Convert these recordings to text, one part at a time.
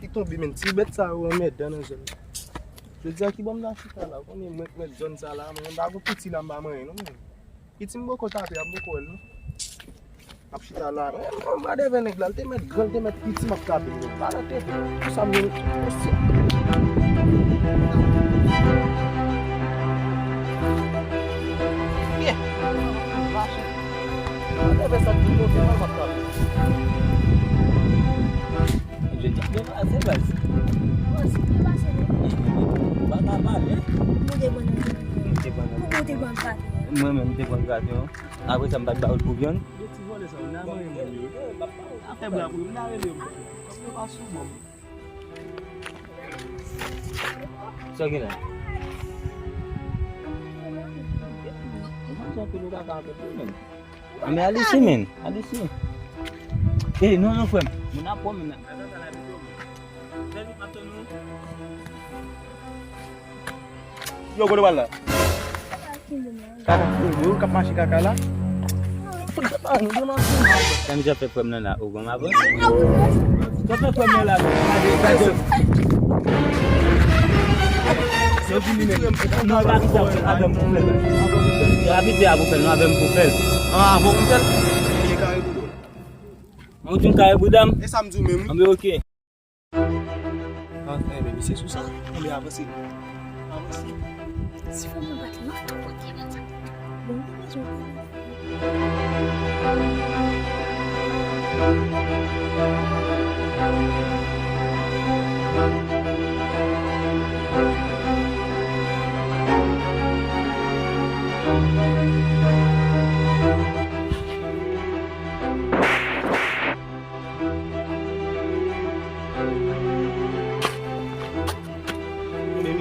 ti tombe men ti bet sa ou met dan nan zon. Je di a ki bom la chita la, kon men met zon sa la, men ba go piti la mba man non men. Piti mbo ko tape a mbo ko el no. Ap chita la, mba deve nek la, te met gol, te met piti map tape. Para te, tout sa men, osi. Yeah. Deve sa ki mbo te map tape. Je dis que c'est vrai. Pas mal, hein? Moi-même, je bon gâteau. Après, ça me bat le bouillon. Ça, qu'est-ce que mais allez ici, man. Allez ici. Eh, non, non, frère. On n'a pas maintenant. Yo ko wala. Kaka yo kap machi kaka la. Kami já fait comme là, au bon avant. Ça fait comme là. Eu vim mesmo. Não vai dar para Adam Pupel. Eu habitei a Pupel, não Adam Pupel. Ah, vou Pupel. Ele caiu do. Mau tu caiu budam. É samzu mesmo. Ambil okey. Ah, baby, c'est sous ça. On est avancé. Avancé. Si vous me battez, moi, je vais te dire. Bon, je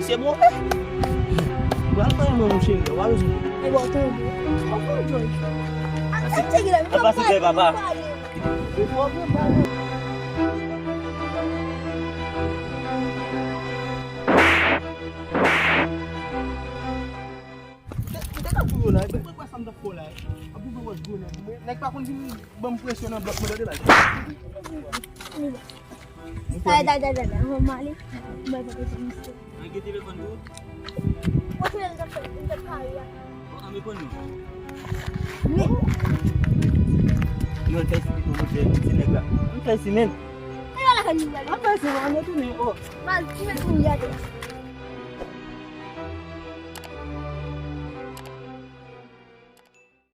C'est bon. Berapa yang mau musim? Walau sih. Apa sih deh, Papa? Naik pakun sini mempressionan blok modal dia lagi. dah. Mali. Bapak itu mesti. Lagi tiba pandu. Waktu yang tak kaya. Oh, ambil pandu. Ni. Yo tes itu mesti sini enggak? Tes sini. Ayolah kan juga. Apa sih namanya tuh nih? Oh, Mal, cuma punya deh.